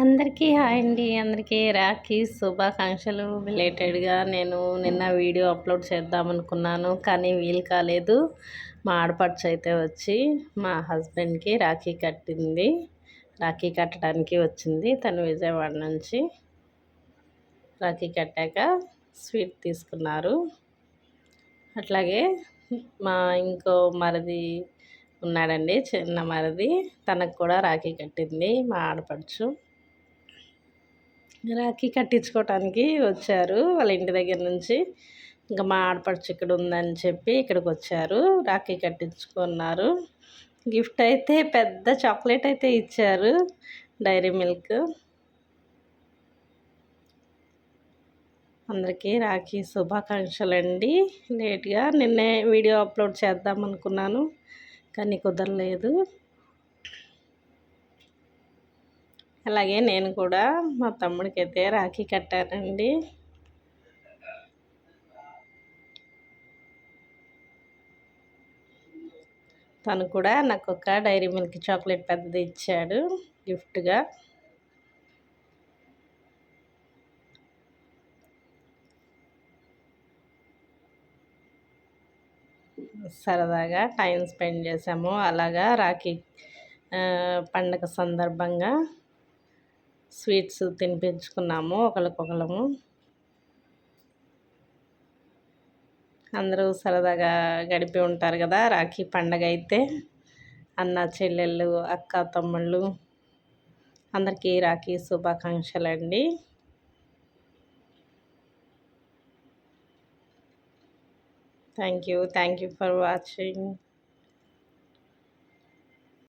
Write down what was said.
అందరికీ హాయ్ అండి. అందరికీ రాఖీ శుభాకాంక్షలు. రిలేటెడ్గా నేను నిన్న వీడియో అప్లోడ్ చేద్దామనుకున్నాను, కానీ వీలు కాలేదు. మా ఆడపడుచు అయితే వచ్చి మా హస్బెండ్కి రాఖీ కట్టింది. రాఖీ కట్టడానికి వచ్చింది తను విజయవాడ నుంచి. రాఖీ కట్టాక స్వీట్ తీసుకున్నారు. అట్లాగే మా ఇంకో మరిది ఉన్నాడండి, చిన్న మరిది, తనకు కూడా రాఖీ కట్టింది మా ఆడపడుచు. రాఖీ కట్టించుకోవటానికి వచ్చారు వాళ్ళ ఇంటి దగ్గర నుంచి. ఇంకా మా ఆడపడుచు ఇక్కడ ఉందని చెప్పి ఇక్కడికి వచ్చారు, రాఖీ కట్టించుకున్నారు. గిఫ్ట్ అయితే పెద్ద చాక్లెట్ అయితే ఇచ్చారు, డైరీ మిల్క్. అందరికీ రాఖీ శుభాకాంక్షలు అండి. లేట్గా నిన్నే వీడియో అప్లోడ్ చేద్దాం అనుకున్నాను, కానీ కుదరలేదు. అలాగే నేను కూడా మా తమ్ముడికి అయితే రాఖీ కట్టానండి. తను కూడా నాకు ఒక డైరీ మిల్క్ చాక్లెట్ పెద్దది ఇచ్చాడు గిఫ్ట్గా. సరదాగా టైం స్పెండ్ చేసాము. అలాగా రాఖీ పండగ సందర్భంగా స్వీట్స్ తినిపించుకున్నాము ఒకరికొకరము. అందరూ సరదాగా గడిపి ఉంటారు కదా రాఖీ పండగ అయితే. అన్న చెల్లెళ్ళు, అక్క తమ్ముళ్ళు అందరికీ రాఖీ శుభాకాంక్షలు అండి. Thank you for watching.